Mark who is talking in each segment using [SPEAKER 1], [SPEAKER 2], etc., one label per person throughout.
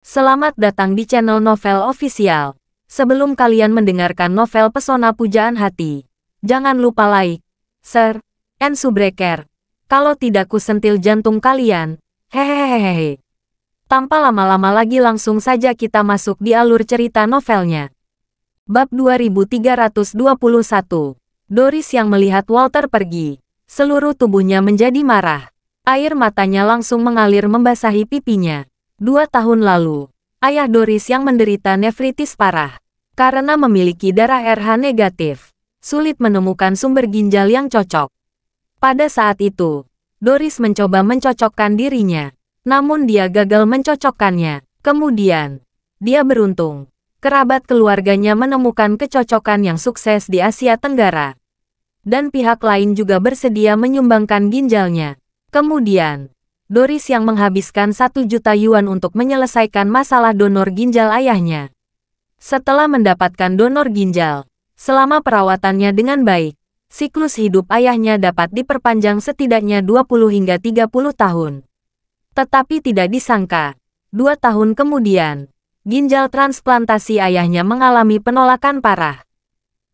[SPEAKER 1] Selamat datang di channel Novel Official. Sebelum kalian mendengarkan novel Pesona Pujaan Hati, jangan lupa like, share, and subscribe. Kalau tidak kusentil jantung kalian. Hehehehe. Tanpa lama-lama lagi langsung saja kita masuk di alur cerita novelnya. Bab 2321. Doris yang melihat Walter pergi. Seluruh tubuhnya menjadi marah. Air matanya langsung mengalir membasahi pipinya. 2 tahun lalu, ayah Doris yang menderita nefritis parah. Karena memiliki darah RH negatif, sulit menemukan sumber ginjal yang cocok. Pada saat itu, Doris mencoba mencocokkan dirinya. Namun dia gagal mencocokkannya. Kemudian, dia beruntung. Kerabat keluarganya menemukan kecocokan yang sukses di Asia Tenggara. Dan pihak lain juga bersedia menyumbangkan ginjalnya. Kemudian, Doris yang menghabiskan 1 juta yuan untuk menyelesaikan masalah donor ginjal ayahnya. Setelah mendapatkan donor ginjal, selama perawatannya dengan baik, siklus hidup ayahnya dapat diperpanjang setidaknya 20 hingga 30 tahun. Tetapi tidak disangka, 2 tahun kemudian, ginjal transplantasi ayahnya mengalami penolakan parah.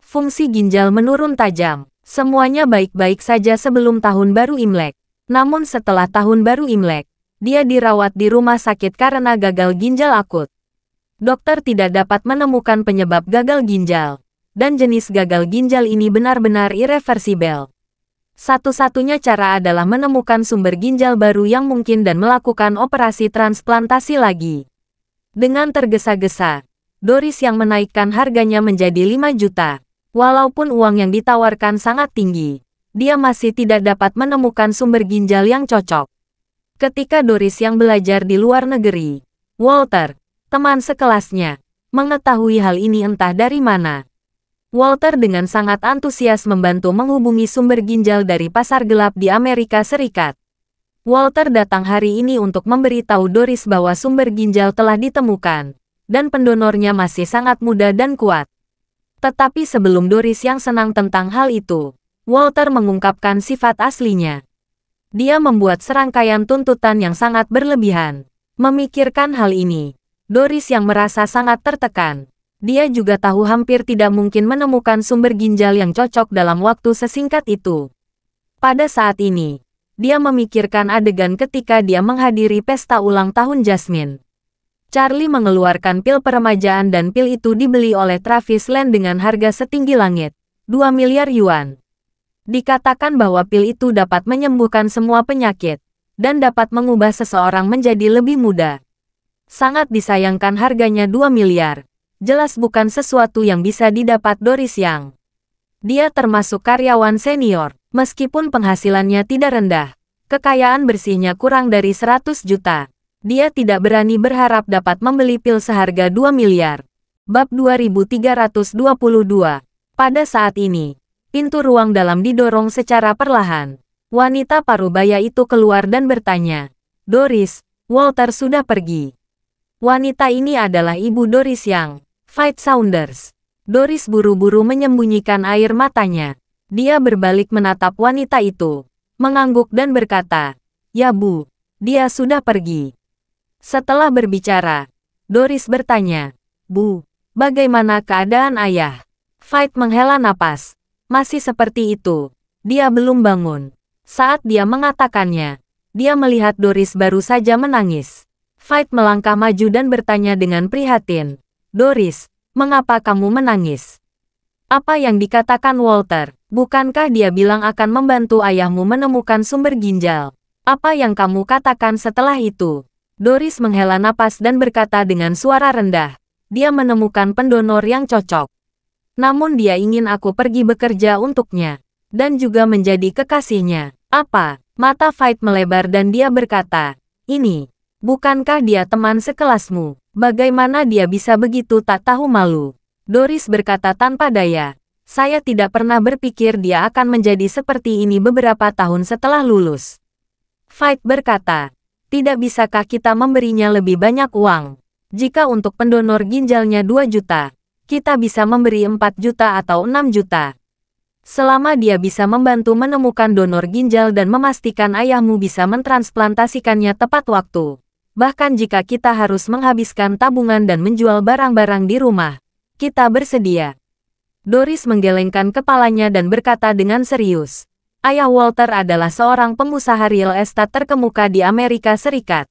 [SPEAKER 1] Fungsi ginjal menurun tajam. Semuanya baik-baik saja sebelum tahun baru Imlek. Namun setelah tahun baru Imlek, dia dirawat di rumah sakit karena gagal ginjal akut. Dokter tidak dapat menemukan penyebab gagal ginjal, dan jenis gagal ginjal ini benar-benar irreversibel. Satu-satunya cara adalah menemukan sumber ginjal baru yang mungkin dan melakukan operasi transplantasi lagi. Dengan tergesa-gesa, Doris yang menaikkan harganya menjadi 5 juta. Walaupun uang yang ditawarkan sangat tinggi, dia masih tidak dapat menemukan sumber ginjal yang cocok. Ketika Doris yang belajar di luar negeri, Walter, teman sekelasnya, mengetahui hal ini entah dari mana. Walter dengan sangat antusias membantu menghubungi sumber ginjal dari pasar gelap di Amerika Serikat. Walter datang hari ini untuk memberitahu Doris bahwa sumber ginjal telah ditemukan, dan pendonornya masih sangat muda dan kuat. Tetapi sebelum Doris yang senang tentang hal itu, Walter mengungkapkan sifat aslinya. Dia membuat serangkaian tuntutan yang sangat berlebihan. Memikirkan hal ini, Doris yang merasa sangat tertekan. Dia juga tahu hampir tidak mungkin menemukan sumber ginjal yang cocok dalam waktu sesingkat itu. Pada saat ini, dia memikirkan adegan ketika dia menghadiri pesta ulang tahun Jasmine. Charlie mengeluarkan pil peremajaan dan pil itu dibeli oleh Travis Land dengan harga setinggi langit, 2 miliar yuan. Dikatakan bahwa pil itu dapat menyembuhkan semua penyakit, dan dapat mengubah seseorang menjadi lebih muda. Sangat disayangkan harganya 2 miliar. Jelas bukan sesuatu yang bisa didapat Doris Yang. Dia termasuk karyawan senior, meskipun penghasilannya tidak rendah. Kekayaan bersihnya kurang dari 100 juta. Dia tidak berani berharap dapat membeli pil seharga 2 miliar. Bab 2322. Pada saat ini, pintu ruang dalam didorong secara perlahan. Wanita parubaya itu keluar dan bertanya, "Doris, Walter sudah pergi." Wanita ini adalah ibu Doris Yang, Faith Saunders. Doris buru-buru menyembunyikan air matanya. Dia berbalik menatap wanita itu, mengangguk dan berkata, "Ya Bu, dia sudah pergi." Setelah berbicara, Doris bertanya, "Bu, bagaimana keadaan ayah?" Faith menghela napas. Masih seperti itu. Dia belum bangun. Saat dia mengatakannya, dia melihat Doris baru saja menangis. Faith melangkah maju dan bertanya dengan prihatin, "Doris, mengapa kamu menangis?" "Apa yang dikatakan Walter? Bukankah dia bilang akan membantu ayahmu menemukan sumber ginjal? Apa yang kamu katakan setelah itu?" Doris menghela napas dan berkata dengan suara rendah, "Dia menemukan pendonor yang cocok. Namun dia ingin aku pergi bekerja untuknya, dan juga menjadi kekasihnya." "Apa?" Mata Faith melebar dan dia berkata, "Ini, bukankah dia teman sekelasmu? Bagaimana dia bisa begitu tak tahu malu?" Doris berkata tanpa daya, "Saya tidak pernah berpikir dia akan menjadi seperti ini beberapa tahun setelah lulus." Faith berkata, "Tidak bisakah kita memberinya lebih banyak uang? Jika untuk pendonor ginjalnya 2 juta, kita bisa memberi 4 juta atau 6 juta. Selama dia bisa membantu menemukan donor ginjal dan memastikan ayahmu bisa mentransplantasikannya tepat waktu, Bahkan jika kita harus menghabiskan tabungan dan menjual barang-barang di rumah, kita bersedia. Doris menggelengkan kepalanya dan berkata dengan serius. Ayah Walter adalah seorang pengusaha real estate terkemuka di Amerika Serikat.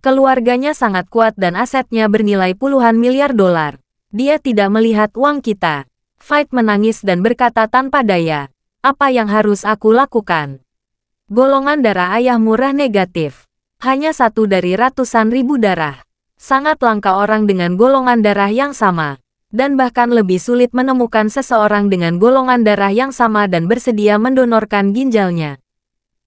[SPEAKER 1] Keluarganya sangat kuat dan asetnya bernilai puluhan miliar dolar. Dia tidak melihat uang kita. Veit menangis dan berkata tanpa daya, apa yang harus aku lakukan? Golongan darah ayah murah negatif. Hanya satu dari ratusan ribu darah. Sangat langka orang dengan golongan darah yang sama. Dan bahkan lebih sulit menemukan seseorang dengan golongan darah yang sama dan bersedia mendonorkan ginjalnya.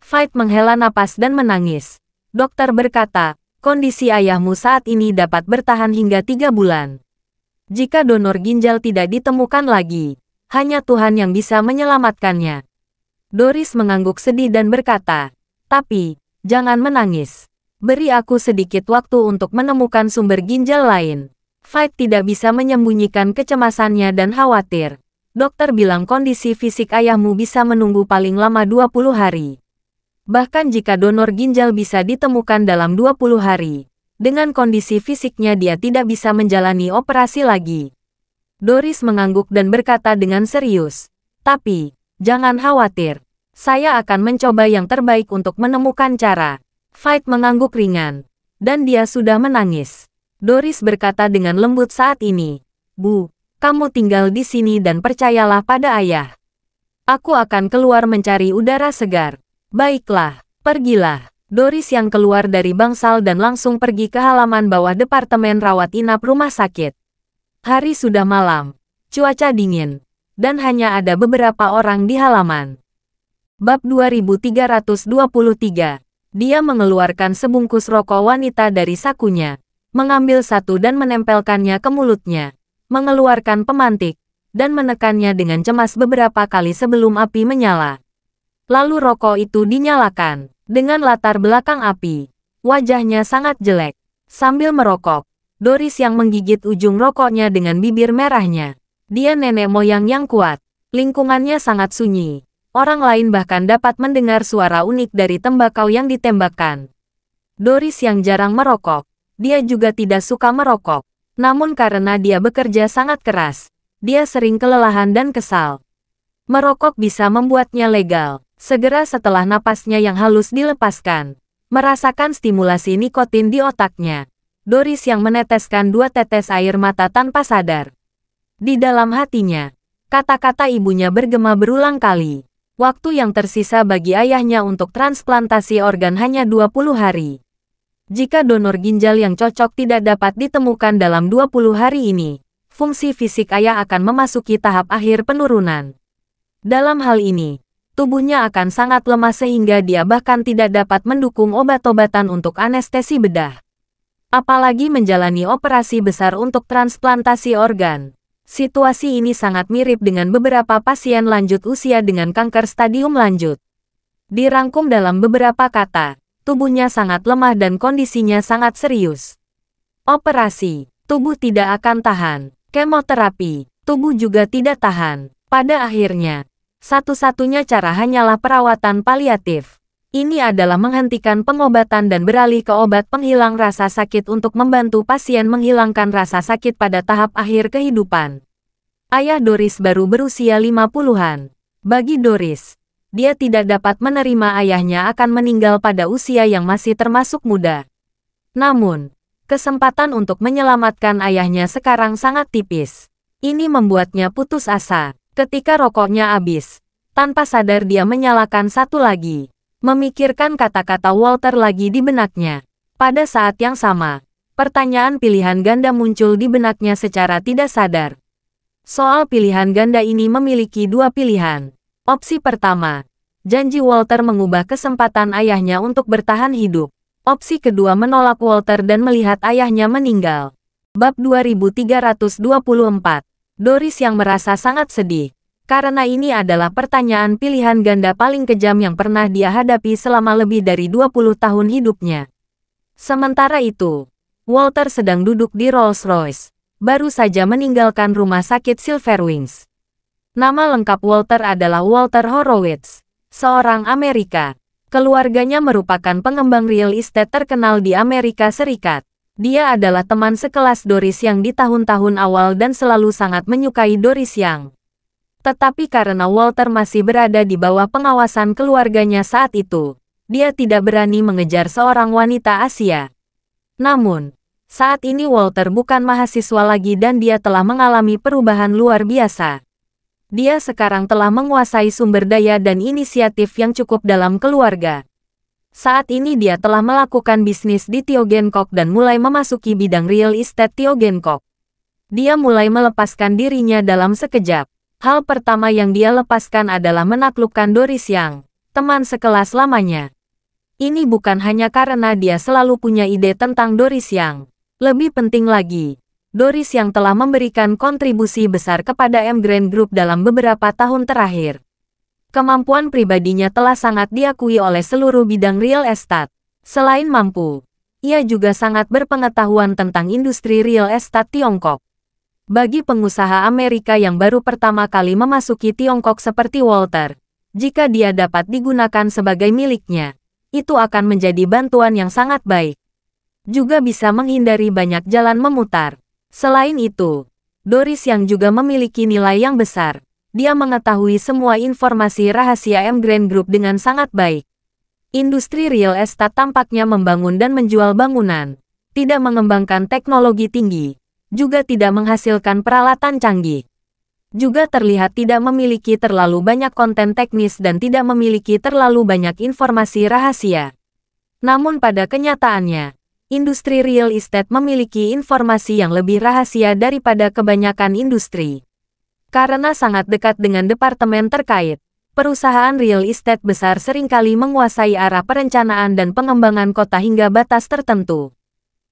[SPEAKER 1] Veit menghela napas dan menangis. Dokter berkata, kondisi ayahmu saat ini dapat bertahan hingga 3 bulan. Jika donor ginjal tidak ditemukan lagi, hanya Tuhan yang bisa menyelamatkannya. Doris mengangguk sedih dan berkata, tapi, jangan menangis. Beri aku sedikit waktu untuk menemukan sumber ginjal lain. Veit tidak bisa menyembunyikan kecemasannya dan khawatir. Dokter bilang kondisi fisik ayahmu bisa menunggu paling lama 20 hari. Bahkan jika donor ginjal bisa ditemukan dalam 20 hari, dengan kondisi fisiknya dia tidak bisa menjalani operasi lagi. Doris mengangguk dan berkata dengan serius, tapi, jangan khawatir. Saya akan mencoba yang terbaik untuk menemukan cara. Veit mengangguk ringan. Dan dia sudah menangis. Doris berkata dengan lembut saat ini. Bu, kamu tinggal di sini dan percayalah pada ayah. Aku akan keluar mencari udara segar. Baiklah, pergilah. Doris yang keluar dari bangsal dan langsung pergi ke halaman bawah departemen rawat inap rumah sakit. Hari sudah malam. Cuaca dingin. Dan hanya ada beberapa orang di halaman. Bab 2323. Dia mengeluarkan sebungkus rokok wanita dari sakunya, mengambil satu dan menempelkannya ke mulutnya, mengeluarkan pemantik, dan menekannya dengan cemas beberapa kali sebelum api menyala. Lalu rokok itu dinyalakan, dengan latar belakang api. Wajahnya sangat jelek. Sambil merokok, Doris yang menggigit ujung rokoknya dengan bibir merahnya. Dia nenek moyang yang kuat. Lingkungannya sangat sunyi. Orang lain bahkan dapat mendengar suara unik dari tembakau yang ditembakkan. Doris yang jarang merokok, dia juga tidak suka merokok. Namun karena dia bekerja sangat keras, dia sering kelelahan dan kesal. Merokok bisa membuatnya legal. Segera setelah napasnya yang halus dilepaskan, merasakan stimulasi nikotin di otaknya. Doris yang meneteskan 2 tetes air mata tanpa sadar. Di dalam hatinya, kata-kata ibunya bergema berulang kali. Waktu yang tersisa bagi ayahnya untuk transplantasi organ hanya 20 hari. Jika donor ginjal yang cocok tidak dapat ditemukan dalam 20 hari ini, fungsi fisik ayah akan memasuki tahap akhir penurunan. Dalam hal ini, tubuhnya akan sangat lemah sehingga dia bahkan tidak dapat mendukung obat-obatan untuk anestesi bedah. Apalagi menjalani operasi besar untuk transplantasi organ. Situasi ini sangat mirip dengan beberapa pasien lanjut usia dengan kanker stadium lanjut. Dirangkum dalam beberapa kata, tubuhnya sangat lemah dan kondisinya sangat serius. Operasi, tubuh tidak akan tahan. Kemoterapi, tubuh juga tidak tahan. Pada akhirnya, satu-satunya cara hanyalah perawatan paliatif. Ini adalah menghentikan pengobatan dan beralih ke obat penghilang rasa sakit untuk membantu pasien menghilangkan rasa sakit pada tahap akhir kehidupan. Ayah Doris baru berusia 50-an. Bagi Doris, dia tidak dapat menerima ayahnya akan meninggal pada usia yang masih termasuk muda. Namun, kesempatan untuk menyelamatkan ayahnya sekarang sangat tipis. Ini membuatnya putus asa. Ketika rokoknya habis, tanpa sadar dia menyalakan satu lagi. Memikirkan kata-kata Walter lagi di benaknya. Pada saat yang sama, pertanyaan pilihan ganda muncul di benaknya secara tidak sadar. Soal pilihan ganda ini memiliki 2 pilihan. Opsi pertama, janji Walter mengubah kesempatan ayahnya untuk bertahan hidup. Opsi kedua menolak Walter dan melihat ayahnya meninggal. Bab 2324. Doris yang merasa sangat sedih. Karena ini adalah pertanyaan pilihan ganda paling kejam yang pernah dia hadapi selama lebih dari 20 tahun hidupnya. Sementara itu, Walter sedang duduk di Rolls-Royce, baru saja meninggalkan rumah sakit Silverwings. Nama lengkap Walter adalah Walter Horowitz, seorang Amerika. Keluarganya merupakan pengembang real estate terkenal di Amerika Serikat. Dia adalah teman sekelas Doris Yang di tahun-tahun awal dan selalu sangat menyukai Doris Yang. Tetapi karena Walter masih berada di bawah pengawasan keluarganya saat itu, dia tidak berani mengejar seorang wanita Asia. Namun, saat ini Walter bukan mahasiswa lagi dan dia telah mengalami perubahan luar biasa. Dia sekarang telah menguasai sumber daya dan inisiatif yang cukup dalam keluarga. Saat ini dia telah melakukan bisnis di Tiongkok dan mulai memasuki bidang real estate Tiongkok. Dia mulai melepaskan dirinya dalam sekejap. Hal pertama yang dia lepaskan adalah menaklukkan Doris Yang, teman sekelas lamanya. Ini bukan hanya karena dia selalu punya ide tentang Doris Yang. Lebih penting lagi, Doris Yang telah memberikan kontribusi besar kepada M Grand Group dalam beberapa tahun terakhir. Kemampuan pribadinya telah sangat diakui oleh seluruh bidang real estate. Selain mampu, ia juga sangat berpengetahuan tentang industri real estate Tiongkok. Bagi pengusaha Amerika yang baru pertama kali memasuki Tiongkok seperti Walter, jika dia dapat digunakan sebagai miliknya, itu akan menjadi bantuan yang sangat baik. Juga bisa menghindari banyak jalan memutar. Selain itu, Doris Yang juga memiliki nilai yang besar. Dia mengetahui semua informasi rahasia M Grand Group dengan sangat baik. Industri real estate tampaknya membangun dan menjual bangunan, tidak mengembangkan teknologi tinggi, juga tidak menghasilkan peralatan canggih. Juga terlihat tidak memiliki terlalu banyak konten teknis dan tidak memiliki terlalu banyak informasi rahasia. Namun pada kenyataannya, industri real estate memiliki informasi yang lebih rahasia daripada kebanyakan industri. Karena sangat dekat dengan departemen terkait, perusahaan real estate besar seringkali menguasai arah perencanaan dan pengembangan kota hingga batas tertentu.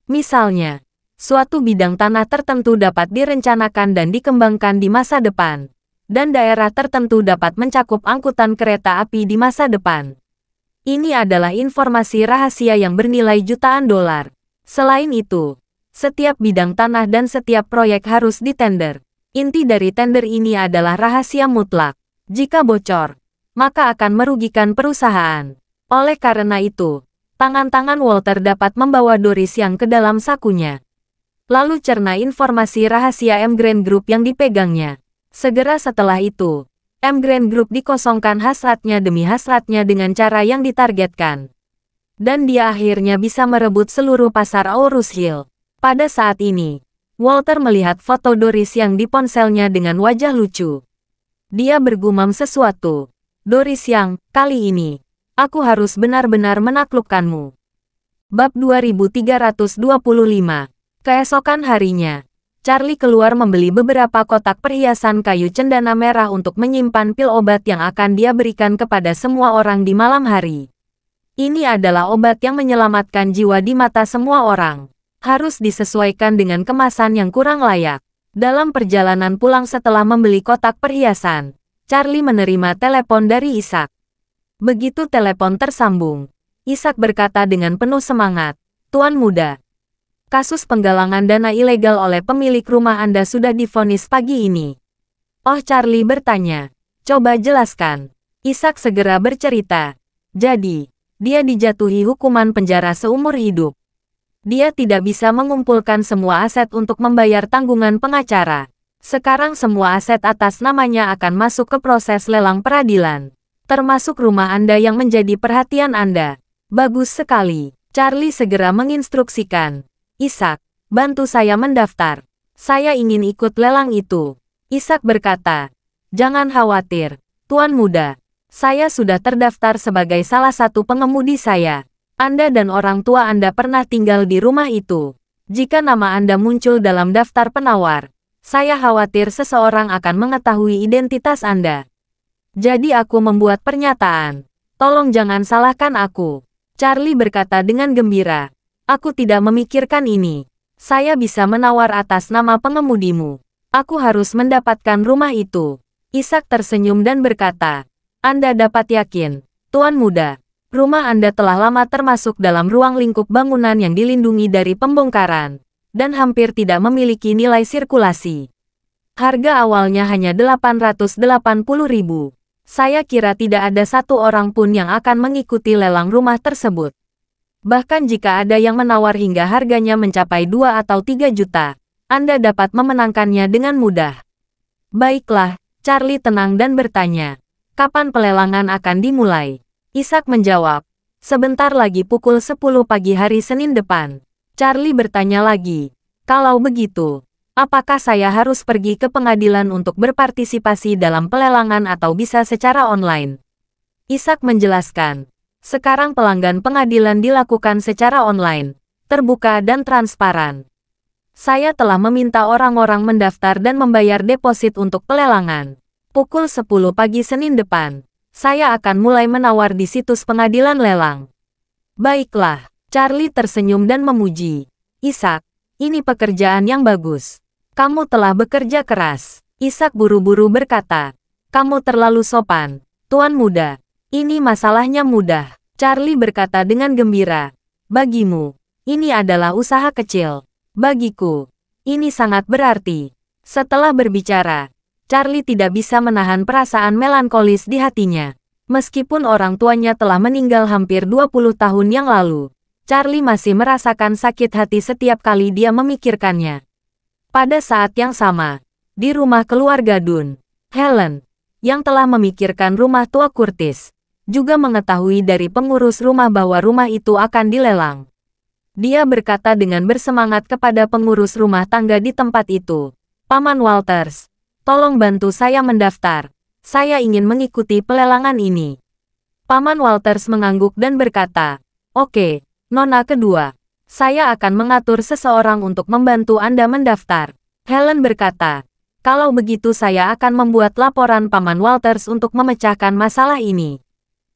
[SPEAKER 1] Misalnya, suatu bidang tanah tertentu dapat direncanakan dan dikembangkan di masa depan, dan daerah tertentu dapat mencakup angkutan kereta api di masa depan. Ini adalah informasi rahasia yang bernilai jutaan dolar. Selain itu, setiap bidang tanah dan setiap proyek harus ditender. Inti dari tender ini adalah rahasia mutlak. Jika bocor, maka akan merugikan perusahaan. Oleh karena itu, tangan-tangan Walter dapat membawa Doris Yang ke dalam sakunya. Lalu cerna informasi rahasia M Grand Group yang dipegangnya. Segera setelah itu, M Grand Group dikosongkan hasratnya demi hasratnya dengan cara yang ditargetkan. Dan dia akhirnya bisa merebut seluruh pasar Aurus Hill. Pada saat ini, Walter melihat foto Doris Yang di ponselnya dengan wajah lucu. Dia bergumam sesuatu. Doris Yang, kali ini, aku harus benar-benar menaklukkanmu. Bab 2325. Keesokan harinya, Charlie keluar membeli beberapa kotak perhiasan kayu cendana merah untuk menyimpan pil obat yang akan dia berikan kepada semua orang di malam hari. Ini adalah obat yang menyelamatkan jiwa di mata semua orang. Harus disesuaikan dengan kemasan yang kurang layak. Dalam perjalanan pulang setelah membeli kotak perhiasan, Charlie menerima telepon dari Ishak. Begitu telepon tersambung, Ishak berkata dengan penuh semangat, "Tuan muda, kasus penggalangan dana ilegal oleh pemilik rumah Anda sudah divonis pagi ini." "Oh," Charlie bertanya. "Coba jelaskan." Ishak segera bercerita. "Jadi, dia dijatuhi hukuman penjara seumur hidup. Dia tidak bisa mengumpulkan semua aset untuk membayar tanggungan pengacara. Sekarang semua aset atas namanya akan masuk ke proses lelang peradilan. Termasuk rumah Anda yang menjadi perhatian Anda." "Bagus sekali." Charlie segera menginstruksikan. "Ishak, bantu saya mendaftar. Saya ingin ikut lelang itu." Ishak berkata, "Jangan khawatir, Tuan muda. Saya sudah terdaftar sebagai salah satu pengemudi saya. Anda dan orang tua Anda pernah tinggal di rumah itu. Jika nama Anda muncul dalam daftar penawar, saya khawatir seseorang akan mengetahui identitas Anda. Jadi aku membuat pernyataan. Tolong jangan salahkan aku." Charlie berkata dengan gembira. "Aku tidak memikirkan ini. Saya bisa menawar atas nama pengemudimu. Aku harus mendapatkan rumah itu." Ishak tersenyum dan berkata, "Anda dapat yakin, Tuan muda, rumah Anda telah lama termasuk dalam ruang lingkup bangunan yang dilindungi dari pembongkaran, dan hampir tidak memiliki nilai sirkulasi. Harga awalnya hanya 880.000. Saya kira tidak ada satu orang pun yang akan mengikuti lelang rumah tersebut. Bahkan jika ada yang menawar hingga harganya mencapai 2 atau 3 juta, Anda dapat memenangkannya dengan mudah. Baiklah, Charlie tenang dan bertanya, kapan pelelangan akan dimulai? Ishak menjawab, sebentar lagi pukul 10 pagi hari Senin depan. Charlie bertanya lagi, kalau begitu, apakah saya harus pergi ke pengadilan untuk berpartisipasi dalam pelelangan atau bisa secara online? Ishak menjelaskan, sekarang pelanggan pengadilan dilakukan secara online, terbuka dan transparan. Saya telah meminta orang-orang mendaftar dan membayar deposit untuk pelelangan. Pukul 10 pagi Senin depan, saya akan mulai menawar di situs pengadilan lelang. Baiklah, Charlie tersenyum dan memuji. Ishak, ini pekerjaan yang bagus. Kamu telah bekerja keras. Ishak buru-buru berkata, kamu terlalu sopan, Tuan Muda. Ini masalahnya mudah. Charlie berkata dengan gembira. Bagimu, ini adalah usaha kecil. Bagiku, ini sangat berarti. Setelah berbicara, Charlie tidak bisa menahan perasaan melankolis di hatinya. Meskipun orang tuanya telah meninggal hampir 20 tahun yang lalu, Charlie masih merasakan sakit hati setiap kali dia memikirkannya. Pada saat yang sama, di rumah keluarga Dunn, Helen, yang telah memikirkan rumah tua Curtis, juga mengetahui dari pengurus rumah bahwa rumah itu akan dilelang. Dia berkata dengan bersemangat kepada pengurus rumah tangga di tempat itu, Paman Walters, tolong bantu saya mendaftar. Saya ingin mengikuti pelelangan ini. Paman Walters mengangguk dan berkata, oke, Nona kedua. Saya akan mengatur seseorang untuk membantu Anda mendaftar. Helen berkata, kalau begitu saya akan membuat laporan Paman Walters untuk memecahkan masalah ini.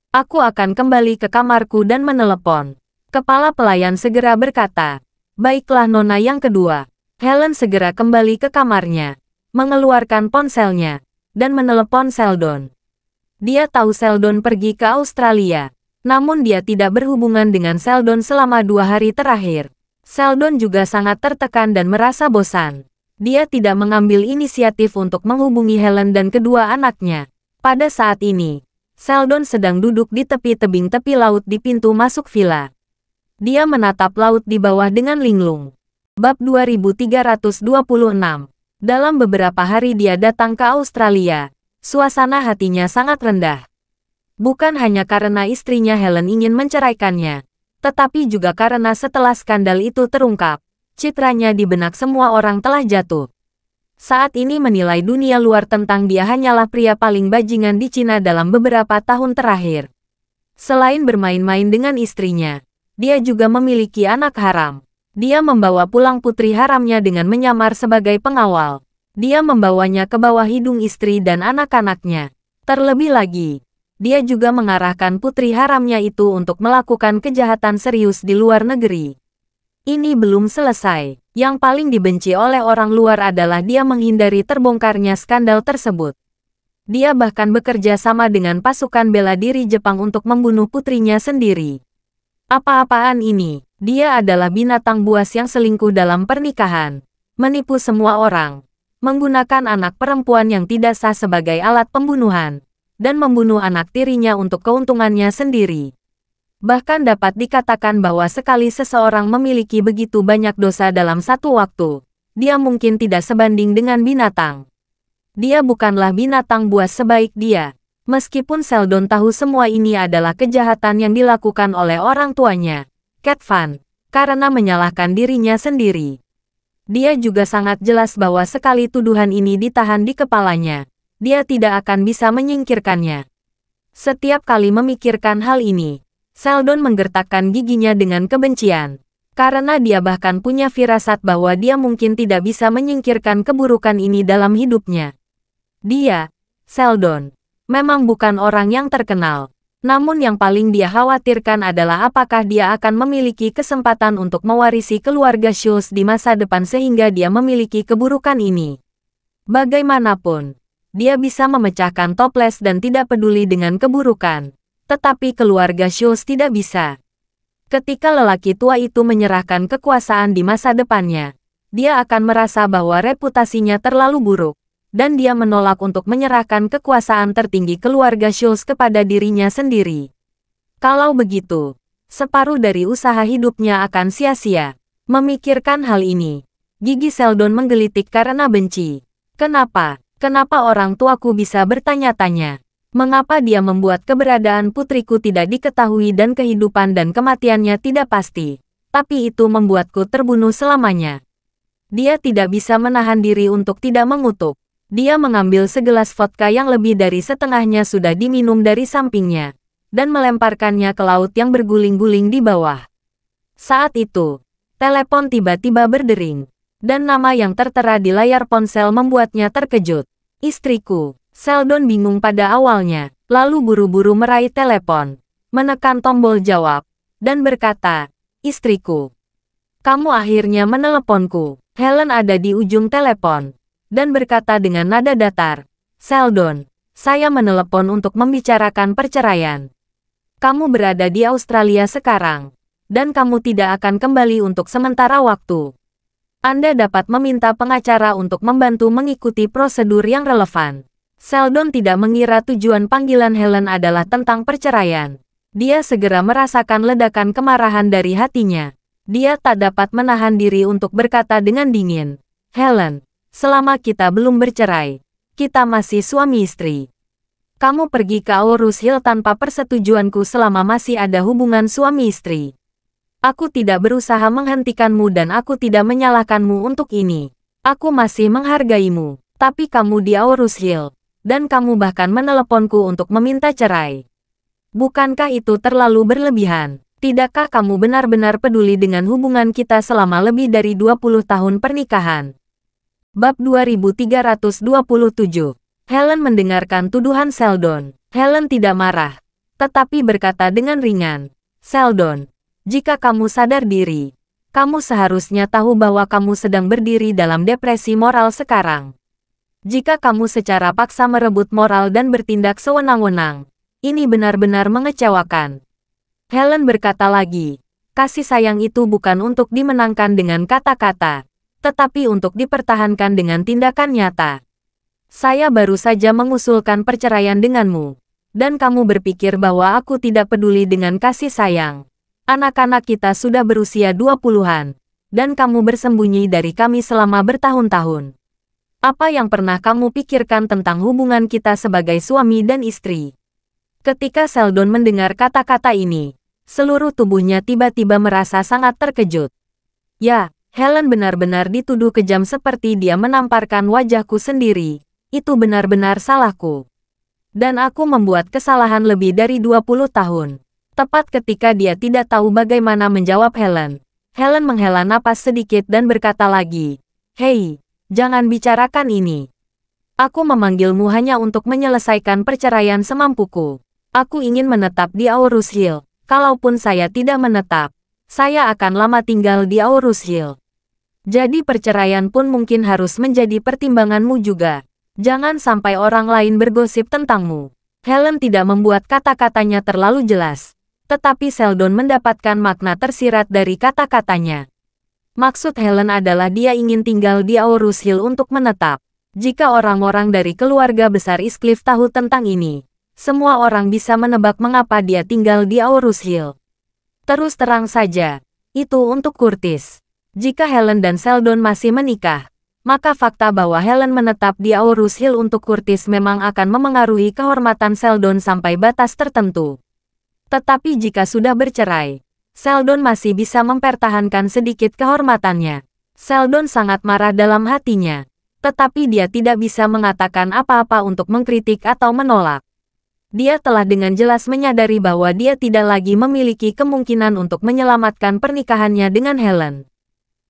[SPEAKER 1] Aku akan kembali ke kamarku dan menelepon. Kepala pelayan segera berkata, baiklah Nona yang kedua. Helen segera kembali ke kamarnya, mengeluarkan ponselnya, dan menelepon Sheldon. Dia tahu Sheldon pergi ke Australia. Namun dia tidak berhubungan dengan Sheldon selama 2 hari terakhir. Sheldon juga sangat tertekan dan merasa bosan. Dia tidak mengambil inisiatif untuk menghubungi Helen dan kedua anaknya. Pada saat ini, Sheldon sedang duduk di tepi tebing tepi laut di pintu masuk villa. Dia menatap laut di bawah dengan linglung. Bab 2326. Dalam beberapa hari dia datang ke Australia. Suasana hatinya sangat rendah. Bukan hanya karena istrinya Helen ingin menceraikannya, tetapi juga karena setelah skandal itu terungkap, citranya di benak semua orang telah jatuh. Saat ini menilai dunia luar tentang dia hanyalah pria paling bajingan di Cina dalam beberapa tahun terakhir. Selain bermain-main dengan istrinya, dia juga memiliki anak haram. Dia membawa pulang putri haramnya dengan menyamar sebagai pengawal. Dia membawanya ke bawah hidung istri dan anak-anaknya. Terlebih lagi, dia juga mengarahkan putri haramnya itu untuk melakukan kejahatan serius di luar negeri. Ini belum selesai. Yang paling dibenci oleh orang luar adalah dia menghindari terbongkarnya skandal tersebut. Dia bahkan bekerja sama dengan pasukan bela diri Jepang untuk membunuh putrinya sendiri. Apa-apaan ini? Dia adalah binatang buas yang selingkuh dalam pernikahan, menipu semua orang, menggunakan anak perempuan yang tidak sah sebagai alat pembunuhan, dan membunuh anak tirinya untuk keuntungannya sendiri. Bahkan dapat dikatakan bahwa sekali seseorang memiliki begitu banyak dosa dalam satu waktu, dia mungkin tidak sebanding dengan binatang. Dia bukanlah binatang buas sebaik dia. Meskipun Sheldon tahu semua ini adalah kejahatan yang dilakukan oleh orang tuanya, Cat Van, karena menyalahkan dirinya sendiri. Dia juga sangat jelas bahwa sekali tuduhan ini ditahan di kepalanya, dia tidak akan bisa menyingkirkannya. Setiap kali memikirkan hal ini, Sheldon menggertakkan giginya dengan kebencian, karena dia bahkan punya firasat bahwa dia mungkin tidak bisa menyingkirkan keburukan ini dalam hidupnya. Dia, Sheldon, memang bukan orang yang terkenal, namun yang paling dia khawatirkan adalah apakah dia akan memiliki kesempatan untuk mewarisi keluarga Schultz di masa depan sehingga dia memiliki keburukan ini. Bagaimanapun, dia bisa memecahkan toples dan tidak peduli dengan keburukan. Tetapi keluarga Schultz tidak bisa. Ketika lelaki tua itu menyerahkan kekuasaan di masa depannya, dia akan merasa bahwa reputasinya terlalu buruk. dan dia menolak untuk menyerahkan kekuasaan tertinggi keluarga Schultz kepada dirinya sendiri. Kalau begitu, separuh dari usaha hidupnya akan sia-sia. Memikirkan hal ini, gigi Sheldon menggelitik karena benci. Kenapa? Kenapa orang tuaku bisa bertanya-tanya? Mengapa dia membuat keberadaan putriku tidak diketahui dan kehidupan dan kematiannya tidak pasti? Tapi itu membuatku terbunuh selamanya. Dia tidak bisa menahan diri untuk tidak mengutuk. Dia mengambil segelas vodka yang lebih dari setengahnya sudah diminum dari sampingnya, dan melemparkannya ke laut yang berguling-guling di bawah. Saat itu, telepon tiba-tiba berdering, dan nama yang tertera di layar ponsel membuatnya terkejut. Istriku. Sheldon bingung pada awalnya, lalu buru-buru meraih telepon, menekan tombol jawab, dan berkata, "Istriku. Kamu akhirnya meneleponku." Helen ada di ujung telepon, dan berkata dengan nada datar, "Sheldon, saya menelepon untuk membicarakan perceraian. Kamu berada di Australia sekarang, dan kamu tidak akan kembali untuk sementara waktu. Anda dapat meminta pengacara untuk membantu mengikuti prosedur yang relevan." Sheldon tidak mengira tujuan panggilan Helen adalah tentang perceraian. Dia segera merasakan ledakan kemarahan dari hatinya. Dia tak dapat menahan diri untuk berkata dengan dingin, "Helen, selama kita belum bercerai, kita masih suami istri. Kamu pergi ke Aurus Hill tanpa persetujuanku selama masih ada hubungan suami istri. Aku tidak berusaha menghentikanmu dan aku tidak menyalahkanmu untuk ini. Aku masih menghargaimu, tapi kamu di Aurus Hill. Dan kamu bahkan meneleponku untuk meminta cerai. Bukankah itu terlalu berlebihan? Tidakkah kamu benar-benar peduli dengan hubungan kita selama lebih dari 20 tahun pernikahan?" Bab 2327. Helen mendengarkan tuduhan Sheldon. Helen tidak marah, tetapi berkata dengan ringan, "Sheldon, jika kamu sadar diri, kamu seharusnya tahu bahwa kamu sedang berdiri dalam depresi moral sekarang. Jika kamu secara paksa merebut moral dan bertindak sewenang-wenang, ini benar-benar mengecewakan." Helen berkata lagi, "Kasih sayang itu bukan untuk dimenangkan dengan kata-kata, tetapi untuk dipertahankan dengan tindakan nyata. Saya baru saja mengusulkan perceraian denganmu, dan kamu berpikir bahwa aku tidak peduli dengan kasih sayang. Anak-anak kita sudah berusia 20-an, dan kamu bersembunyi dari kami selama bertahun-tahun. Apa yang pernah kamu pikirkan tentang hubungan kita sebagai suami dan istri?" Ketika Sheldon mendengar kata-kata ini, seluruh tubuhnya tiba-tiba merasa sangat terkejut. Ya, Helen benar-benar dituduh kejam seperti dia menamparkan wajahku sendiri. Itu benar-benar salahku. Dan aku membuat kesalahan lebih dari 20 tahun. Tepat ketika dia tidak tahu bagaimana menjawab Helen, Helen menghela napas sedikit dan berkata lagi, "Hei, jangan bicarakan ini. Aku memanggilmu hanya untuk menyelesaikan perceraian semampuku. Aku ingin menetap di Aurus Hill. Kalaupun saya tidak menetap, saya akan lama tinggal di Aurus Hill. Jadi perceraian pun mungkin harus menjadi pertimbanganmu juga. Jangan sampai orang lain bergosip tentangmu." Helen tidak membuat kata-katanya terlalu jelas, tetapi Sheldon mendapatkan makna tersirat dari kata-katanya. Maksud Helen adalah dia ingin tinggal di Aurus Hill untuk menetap. Jika orang-orang dari keluarga besar Eastcliff tahu tentang ini, semua orang bisa menebak mengapa dia tinggal di Aurus Hill. Terus terang saja, itu untuk Curtis. Jika Helen dan Sheldon masih menikah, maka fakta bahwa Helen menetap di Aurus Hill untuk Curtis memang akan memengaruhi kehormatan Sheldon sampai batas tertentu. Tetapi jika sudah bercerai, Sheldon masih bisa mempertahankan sedikit kehormatannya. Sheldon sangat marah dalam hatinya, tetapi dia tidak bisa mengatakan apa-apa untuk mengkritik atau menolak. Dia telah dengan jelas menyadari bahwa dia tidak lagi memiliki kemungkinan untuk menyelamatkan pernikahannya dengan Helen.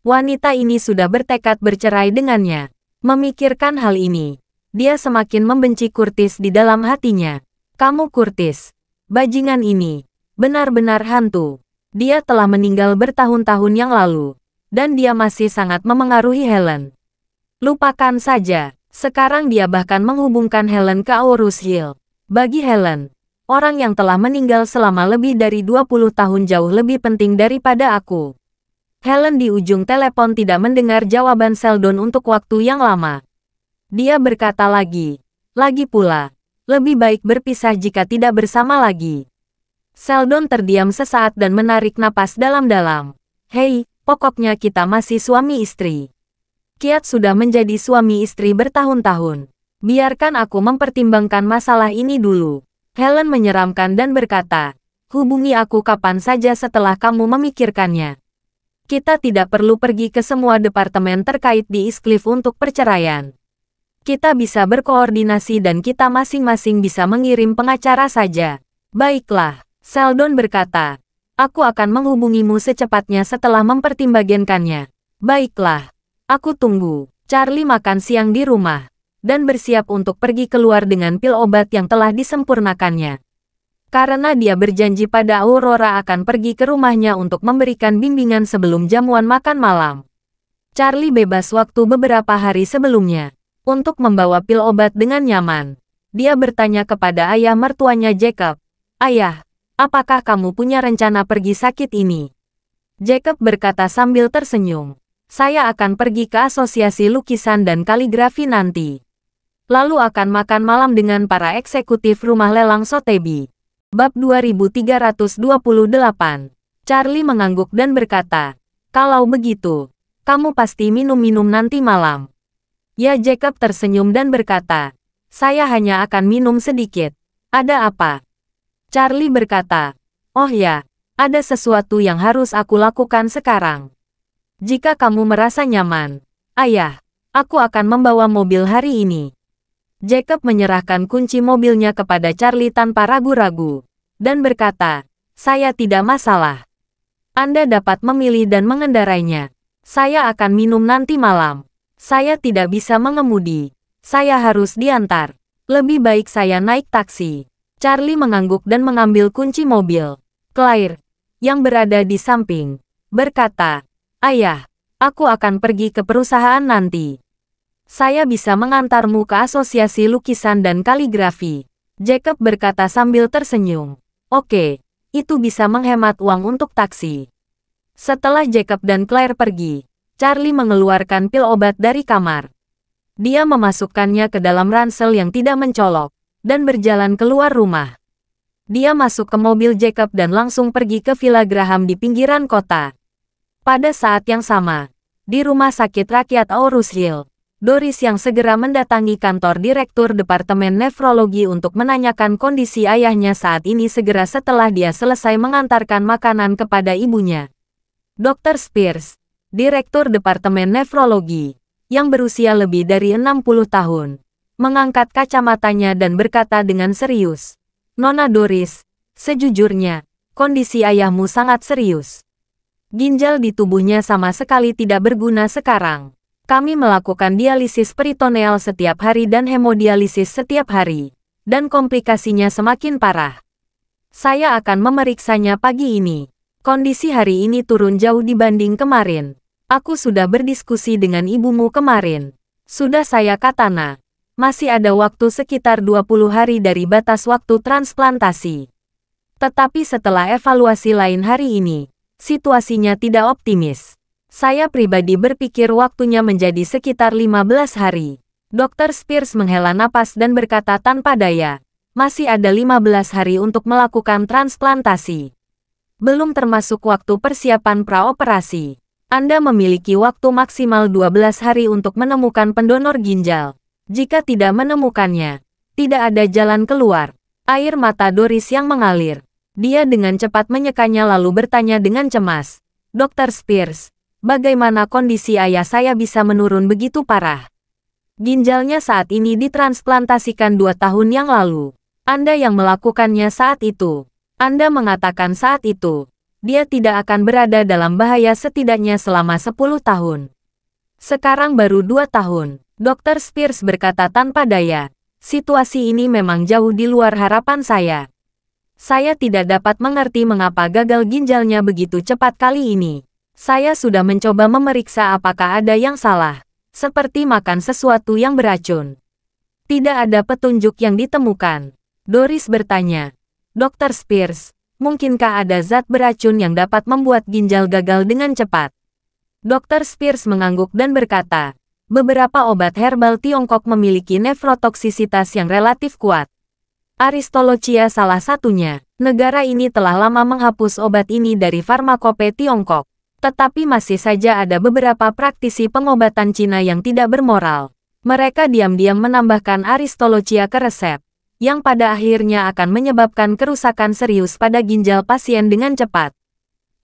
[SPEAKER 1] Wanita ini sudah bertekad bercerai dengannya. Memikirkan hal ini, dia semakin membenci Curtis di dalam hatinya. "Kamu Curtis, bajingan ini, benar-benar hantu. Dia telah meninggal bertahun-tahun yang lalu, dan dia masih sangat memengaruhi Helen. Lupakan saja." Sekarang dia bahkan menghubungkan Helen ke Aurus Hill. Bagi Helen, orang yang telah meninggal selama lebih dari 20 tahun jauh lebih penting daripada aku. Helen di ujung telepon tidak mendengar jawaban Sheldon untuk waktu yang lama. Dia berkata lagi. Lagi pula, lebih baik berpisah jika tidak bersama lagi. Sheldon terdiam sesaat dan menarik napas dalam-dalam. Hei, pokoknya kita masih suami istri. Kiat sudah menjadi suami istri bertahun-tahun. Biarkan aku mempertimbangkan masalah ini dulu. Helen menyeramkan dan berkata, hubungi aku kapan saja setelah kamu memikirkannya. Kita tidak perlu pergi ke semua departemen terkait di East Cliff untuk perceraian. Kita bisa berkoordinasi dan kita masing-masing bisa mengirim pengacara saja. Baiklah, Sheldon berkata. Aku akan menghubungimu secepatnya setelah mempertimbangkannya. Baiklah. Aku tunggu. Charlie makan siang di rumah dan bersiap untuk pergi keluar dengan pil obat yang telah disempurnakannya. Karena dia berjanji pada Aurora akan pergi ke rumahnya untuk memberikan bimbingan sebelum jamuan makan malam. Charlie bebas waktu beberapa hari sebelumnya untuk membawa pil obat dengan nyaman. Dia bertanya kepada ayah mertuanya Jacob, "Ayah, apakah kamu punya rencana pergi sakit ini?" Jacob berkata sambil tersenyum, "Saya akan pergi ke Asosiasi Lukisan dan Kaligrafi nanti. Lalu akan makan malam dengan para eksekutif rumah lelang Sotheby." Bab 2328. Charlie mengangguk dan berkata, "Kalau begitu, kamu pasti minum-minum nanti malam." Ya, Jacob tersenyum dan berkata, "Saya hanya akan minum sedikit." "Ada apa?" Charlie berkata, "Oh ya, ada sesuatu yang harus aku lakukan sekarang. Jika kamu merasa nyaman, Ayah, aku akan membawa mobil hari ini." Jacob menyerahkan kunci mobilnya kepada Charlie tanpa ragu-ragu, dan berkata, "Saya tidak masalah. Anda dapat memilih dan mengendarainya. Saya akan minum nanti malam. Saya tidak bisa mengemudi. Saya harus diantar. Lebih baik saya naik taksi." Charlie mengangguk dan mengambil kunci mobil. Claire, yang berada di samping, berkata, "Ayah, aku akan pergi ke perusahaan nanti. Saya bisa mengantarmu ke Asosiasi Lukisan dan Kaligrafi." Jacob berkata sambil tersenyum. "Oke, itu bisa menghemat uang untuk taksi." Setelah Jacob dan Claire pergi, Charlie mengeluarkan pil obat dari kamar. Dia memasukkannya ke dalam ransel yang tidak mencolok, dan berjalan keluar rumah. Dia masuk ke mobil Jacob dan langsung pergi ke Villa Graham di pinggiran kota. Pada saat yang sama, di rumah sakit rakyat Aurus Hill, Doris yang segera mendatangi kantor Direktur Departemen Nefrologi untuk menanyakan kondisi ayahnya saat ini segera setelah dia selesai mengantarkan makanan kepada ibunya. Dr. Spears, Direktur Departemen Nefrologi, yang berusia lebih dari 60 tahun, mengangkat kacamatanya dan berkata dengan serius, "Nona Doris, sejujurnya, kondisi ayahmu sangat serius. Ginjal di tubuhnya sama sekali tidak berguna sekarang. Kami melakukan dialisis peritoneal setiap hari dan hemodialisis setiap hari, dan komplikasinya semakin parah. Saya akan memeriksanya pagi ini. Kondisi hari ini turun jauh dibanding kemarin. Aku sudah berdiskusi dengan ibumu kemarin. Sudah saya katakan, masih ada waktu sekitar 20 hari dari batas waktu transplantasi. Tetapi setelah evaluasi lain hari ini, situasinya tidak optimis. Saya pribadi berpikir waktunya menjadi sekitar 15 hari. Dr. Spears menghela napas dan berkata tanpa daya, "Masih ada 15 hari untuk melakukan transplantasi. Belum termasuk waktu persiapan praoperasi. Anda memiliki waktu maksimal 12 hari untuk menemukan pendonor ginjal. Jika tidak menemukannya, tidak ada jalan keluar." Air mata Doris yang mengalir. Dia dengan cepat menyekanya lalu bertanya dengan cemas, "Dr. Spears, bagaimana kondisi ayah saya bisa menurun begitu parah? Ginjalnya saat ini ditransplantasikan 2 tahun yang lalu. Anda yang melakukannya saat itu. Anda mengatakan saat itu, dia tidak akan berada dalam bahaya setidaknya selama 10 tahun. Sekarang baru 2 tahun. Dr. Spears berkata tanpa daya, "Situasi ini memang jauh di luar harapan saya. Saya tidak dapat mengerti mengapa gagal ginjalnya begitu cepat kali ini. Saya sudah mencoba memeriksa apakah ada yang salah, seperti makan sesuatu yang beracun. Tidak ada petunjuk yang ditemukan." Doris bertanya, "Dr. Spears, mungkinkah ada zat beracun yang dapat membuat ginjal gagal dengan cepat?" Dr. Spears mengangguk dan berkata, Beberapa obat herbal Tiongkok memiliki nefrotoksisitas yang relatif kuat. Aristolochia salah satunya. Negara ini telah lama menghapus obat ini dari farmakope Tiongkok. Tetapi masih saja ada beberapa praktisi pengobatan Cina yang tidak bermoral. Mereka diam-diam menambahkan Aristolochia ke resep, yang pada akhirnya akan menyebabkan kerusakan serius pada ginjal pasien dengan cepat.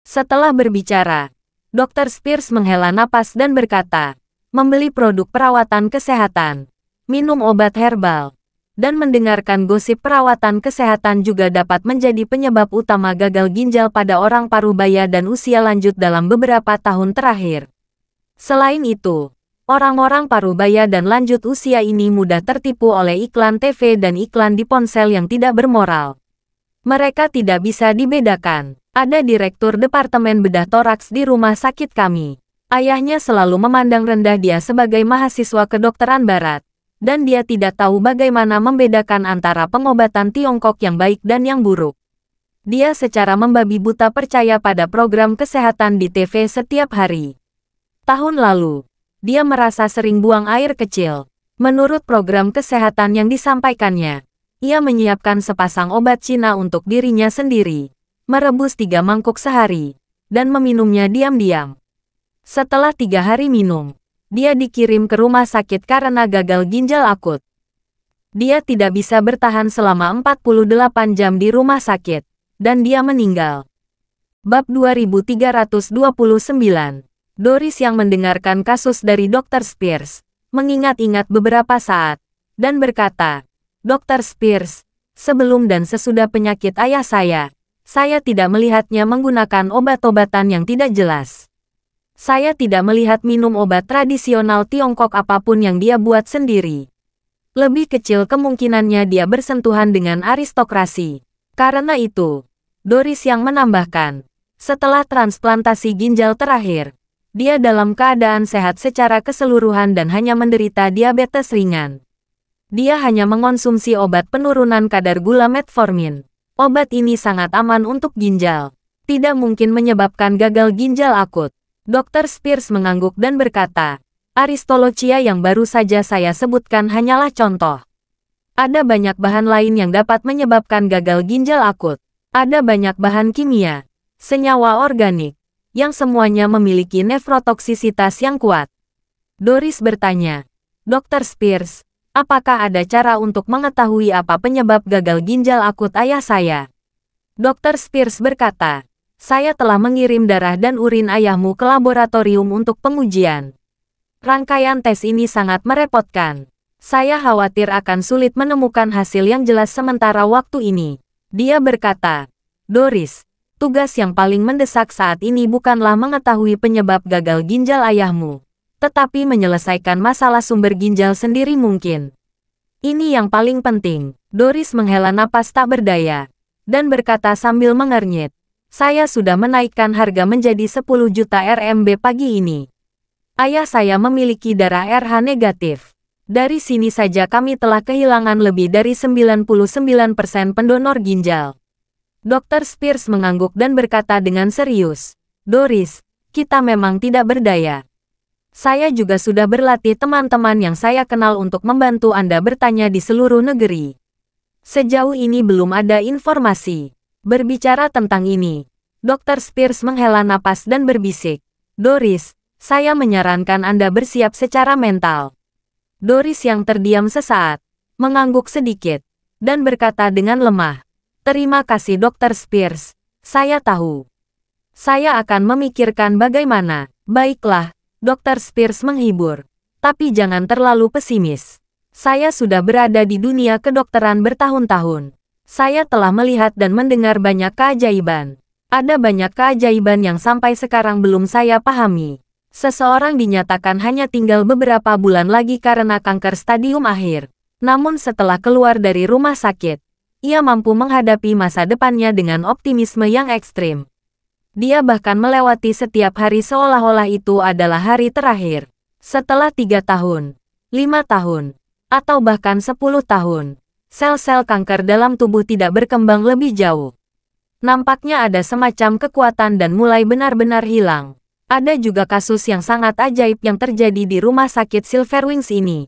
[SPEAKER 1] Setelah berbicara, Dr. Spears menghela napas dan berkata, membeli produk perawatan kesehatan, minum obat herbal, dan mendengarkan gosip perawatan kesehatan juga dapat menjadi penyebab utama gagal ginjal pada orang parubaya dan usia lanjut dalam beberapa tahun terakhir. Selain itu, orang-orang parubaya dan lanjut usia ini mudah tertipu oleh iklan TV dan iklan di ponsel yang tidak bermoral. Mereka tidak bisa dibedakan. Ada direktur departemen bedah toraks di rumah sakit kami. Ayahnya selalu memandang rendah dia sebagai mahasiswa kedokteran barat, dan dia tidak tahu bagaimana membedakan antara pengobatan Tiongkok yang baik dan yang buruk. Dia secara membabi buta percaya pada program kesehatan di TV setiap hari. Tahun lalu, dia merasa sering buang air kecil. Menurut program kesehatan yang disampaikannya, ia menyiapkan sepasang obat Cina untuk dirinya sendiri, merebus 3 mangkuk sehari, dan meminumnya diam-diam. Setelah 3 hari minum, dia dikirim ke rumah sakit karena gagal ginjal akut. Dia tidak bisa bertahan selama 48 jam di rumah sakit, dan dia meninggal. Bab 2329. Doris yang mendengarkan kasus dari Dr. Spears, mengingat-ingat beberapa saat, dan berkata, Dr. Spears, sebelum dan sesudah penyakit ayah saya tidak melihatnya menggunakan obat-obatan yang tidak jelas. Saya tidak melihat minum obat tradisional Tiongkok apapun yang dia buat sendiri. Lebih kecil kemungkinannya dia bersentuhan dengan aristokrasi. Karena itu, Doris yang menambahkan, setelah transplantasi ginjal terakhir, dia dalam keadaan sehat secara keseluruhan dan hanya menderita diabetes ringan. Dia hanya mengonsumsi obat penurunan kadar gula metformin. Obat ini sangat aman untuk ginjal. Tidak mungkin menyebabkan gagal ginjal akut. Dr. Spears mengangguk dan berkata, Aristolochia yang baru saja saya sebutkan hanyalah contoh. Ada banyak bahan lain yang dapat menyebabkan gagal ginjal akut. Ada banyak bahan kimia, senyawa organik, yang semuanya memiliki nefrotoksisitas yang kuat. Doris bertanya, Dr. Spears, apakah ada cara untuk mengetahui apa penyebab gagal ginjal akut ayah saya? Dr. Spears berkata, saya telah mengirim darah dan urin ayahmu ke laboratorium untuk pengujian. Rangkaian tes ini sangat merepotkan. Saya khawatir akan sulit menemukan hasil yang jelas sementara waktu ini. Dia berkata, Doris, tugas yang paling mendesak saat ini bukanlah mengetahui penyebab gagal ginjal ayahmu, tetapi menyelesaikan masalah sumber ginjal sendiri mungkin. Ini yang paling penting. Doris menghela napas tak berdaya, dan berkata sambil mengernyit, saya sudah menaikkan harga menjadi 10 juta RMB pagi ini. Ayah saya memiliki darah RH negatif. Dari sini saja kami telah kehilangan lebih dari 99% pendonor ginjal. Dr. Spears mengangguk dan berkata dengan serius, Doris, kita memang tidak berdaya. Saya juga sudah berlatih teman-teman yang saya kenal untuk membantu Anda bertanya di seluruh negeri. Sejauh ini belum ada informasi. Berbicara tentang ini, Dr. Spears menghela napas dan berbisik, Doris, saya menyarankan Anda bersiap secara mental. Doris yang terdiam sesaat, mengangguk sedikit, dan berkata dengan lemah, terima kasih Dr. Spears, saya tahu. Saya akan memikirkan bagaimana. Baiklah, Dr. Spears menghibur. Tapi jangan terlalu pesimis. Saya sudah berada di dunia kedokteran bertahun-tahun. Saya telah melihat dan mendengar banyak keajaiban. Ada banyak keajaiban yang sampai sekarang belum saya pahami. Seseorang dinyatakan hanya tinggal beberapa bulan lagi karena kanker stadium akhir. Namun setelah keluar dari rumah sakit, ia mampu menghadapi masa depannya dengan optimisme yang ekstrim. Dia bahkan melewati setiap hari seolah-olah itu adalah hari terakhir. Setelah 3 tahun, 5 tahun, atau bahkan 10 tahun, sel-sel kanker dalam tubuh tidak berkembang lebih jauh. Nampaknya ada semacam kekuatan dan mulai benar-benar hilang. Ada juga kasus yang sangat ajaib yang terjadi di rumah sakit Silverwings ini.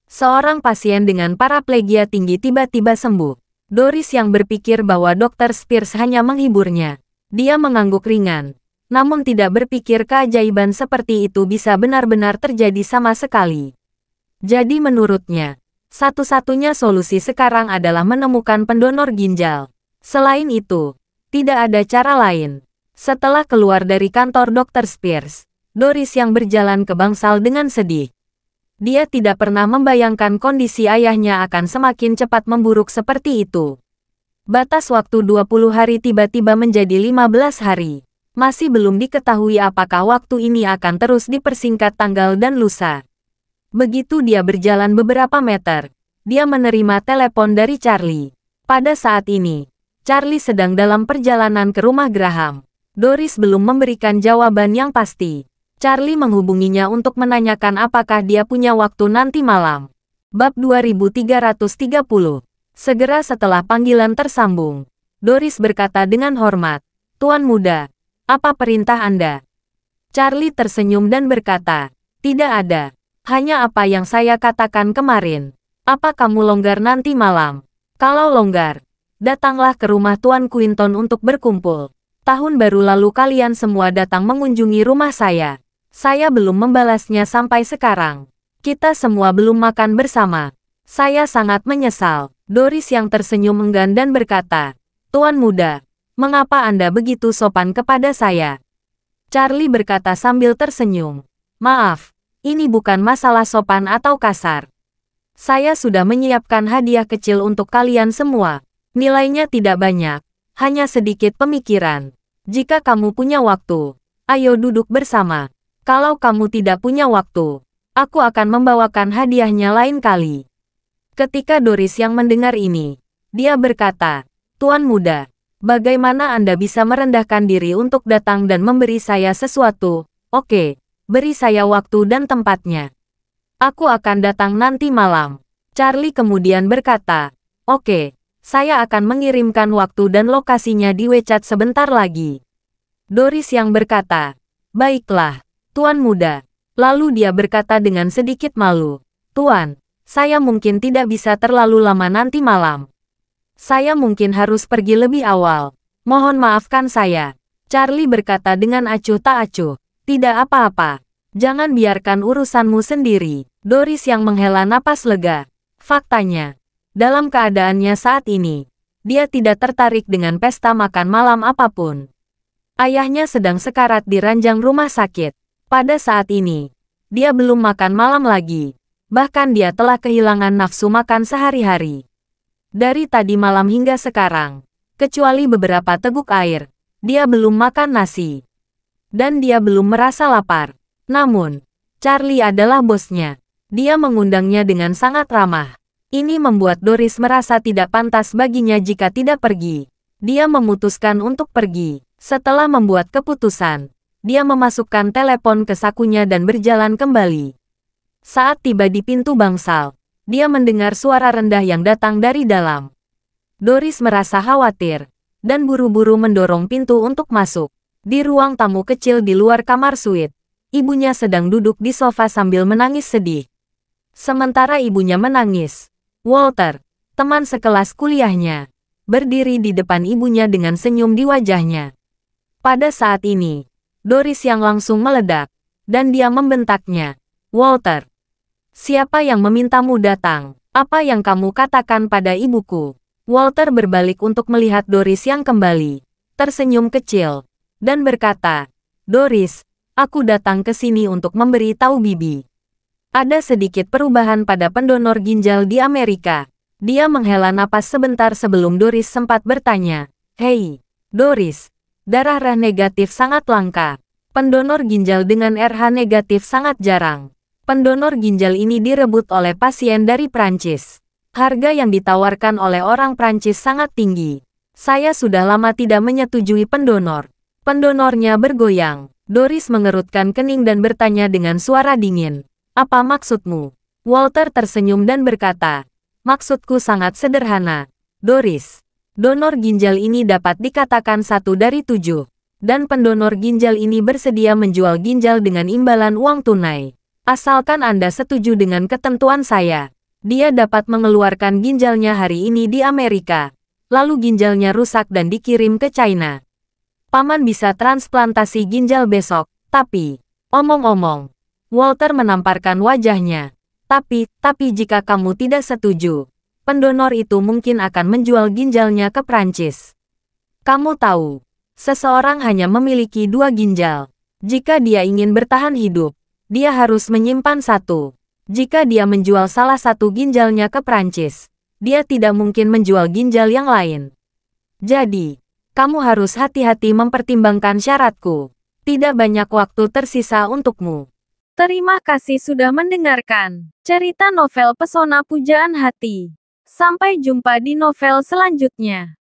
[SPEAKER 1] Seorang pasien dengan paraplegia tinggi tiba-tiba sembuh. Doris yang berpikir bahwa Dr. Spears hanya menghiburnya. Dia mengangguk ringan, namun tidak berpikir keajaiban seperti itu bisa benar-benar terjadi sama sekali. Jadi menurutnya, satu-satunya solusi sekarang adalah menemukan pendonor ginjal. Selain itu, tidak ada cara lain. Setelah keluar dari kantor Dr. Spears, Doris yang berjalan ke bangsal dengan sedih. Dia tidak pernah membayangkan kondisi ayahnya akan semakin cepat memburuk seperti itu. Batas waktu 20 hari tiba-tiba menjadi 15 hari. Masih belum diketahui apakah waktu ini akan terus dipersingkat tanggal dan lusa. Begitu dia berjalan beberapa meter, dia menerima telepon dari Charlie. Pada saat ini, Charlie sedang dalam perjalanan ke rumah Graham. Doris belum memberikan jawaban yang pasti. Charlie menghubunginya untuk menanyakan apakah dia punya waktu nanti malam. Bab 2330. Segera setelah panggilan tersambung, Doris berkata dengan hormat, "Tuan muda, apa perintah Anda?" Charlie tersenyum dan berkata, "Tidak ada. Hanya apa yang saya katakan kemarin. Apa kamu longgar nanti malam? Kalau longgar, datanglah ke rumah Tuan Quinton untuk berkumpul. Tahun baru lalu kalian semua datang mengunjungi rumah saya. Saya belum membalasnya sampai sekarang. Kita semua belum makan bersama. Saya sangat menyesal." Doris yang tersenyum enggan dan berkata, "Tuan muda, mengapa Anda begitu sopan kepada saya?" Charlie berkata sambil tersenyum, "Maaf, ini bukan masalah sopan atau kasar. Saya sudah menyiapkan hadiah kecil untuk kalian semua. Nilainya tidak banyak, hanya sedikit pemikiran. Jika kamu punya waktu, ayo duduk bersama. Kalau kamu tidak punya waktu, aku akan membawakan hadiahnya lain kali." Ketika Doris yang mendengar ini, dia berkata, "Tuan muda, bagaimana Anda bisa merendahkan diri untuk datang dan memberi saya sesuatu? Oke, beri saya waktu dan tempatnya. Aku akan datang nanti malam." Charlie kemudian berkata, "Oke. Saya akan mengirimkan waktu dan lokasinya di WeChat sebentar lagi." Doris yang berkata, "Baiklah, Tuan muda." Lalu dia berkata dengan sedikit malu, "Tuan, saya mungkin tidak bisa terlalu lama nanti malam. Saya mungkin harus pergi lebih awal. Mohon maafkan saya." Charlie berkata dengan acuh tak acuh, "Tidak apa-apa. Jangan biarkan urusanmu sendiri." Doris yang menghela napas lega. Faktanya, dalam keadaannya saat ini, dia tidak tertarik dengan pesta makan malam apapun. Ayahnya sedang sekarat di ranjang rumah sakit. Pada saat ini, dia belum makan malam lagi. Bahkan dia telah kehilangan nafsu makan sehari-hari. Dari tadi malam hingga sekarang, kecuali beberapa teguk air, dia belum makan nasi. Dan dia belum merasa lapar. Namun, Charlie adalah bosnya. Dia mengundangnya dengan sangat ramah. Ini membuat Doris merasa tidak pantas baginya jika tidak pergi. Dia memutuskan untuk pergi. Setelah membuat keputusan, dia memasukkan telepon ke sakunya dan berjalan kembali. Saat tiba di pintu bangsal, dia mendengar suara rendah yang datang dari dalam. Doris merasa khawatir, dan buru-buru mendorong pintu untuk masuk. Di ruang tamu kecil di luar kamar suite, ibunya sedang duduk di sofa sambil menangis sedih. Sementara ibunya menangis, Walter, teman sekelas kuliahnya, berdiri di depan ibunya dengan senyum di wajahnya. Pada saat ini, Doris yang langsung meledak, dan dia membentaknya, "Walter, siapa yang memintamu datang? Apa yang kamu katakan pada ibuku?" Walter berbalik untuk melihat Doris yang kembali, tersenyum kecil, dan berkata, "Doris, aku datang ke sini untuk memberi tahu Bibi. Ada sedikit perubahan pada pendonor ginjal di Amerika." Dia menghela napas sebentar sebelum Doris sempat bertanya, "Hei, Doris, darah RH negatif sangat langka. Pendonor ginjal dengan RH negatif sangat jarang. Pendonor ginjal ini direbut oleh pasien dari Prancis. Harga yang ditawarkan oleh orang Prancis sangat tinggi. Saya sudah lama tidak menyetujui pendonor." Pendonornya bergoyang. Doris mengerutkan kening dan bertanya dengan suara dingin, "Apa maksudmu?" Walter tersenyum dan berkata, "Maksudku sangat sederhana, Doris. Donor ginjal ini dapat dikatakan 1 dari 7. Dan pendonor ginjal ini bersedia menjual ginjal dengan imbalan uang tunai. Asalkan Anda setuju dengan ketentuan saya. Dia dapat mengeluarkan ginjalnya hari ini di Amerika. Lalu ginjalnya rusak dan dikirim ke China. Paman bisa transplantasi ginjal besok, tapi... Omong-omong, Walter menamparkan wajahnya. Tapi jika kamu tidak setuju, pendonor itu mungkin akan menjual ginjalnya ke Prancis. Kamu tahu, seseorang hanya memiliki 2 ginjal. Jika dia ingin bertahan hidup, dia harus menyimpan satu. Jika dia menjual salah satu ginjalnya ke Prancis, dia tidak mungkin menjual ginjal yang lain. Jadi, kamu harus hati-hati mempertimbangkan syaratku. Tidak banyak waktu tersisa untukmu. Terima kasih sudah mendengarkan cerita novel Pesona Pujaan Hati. Sampai jumpa di novel selanjutnya.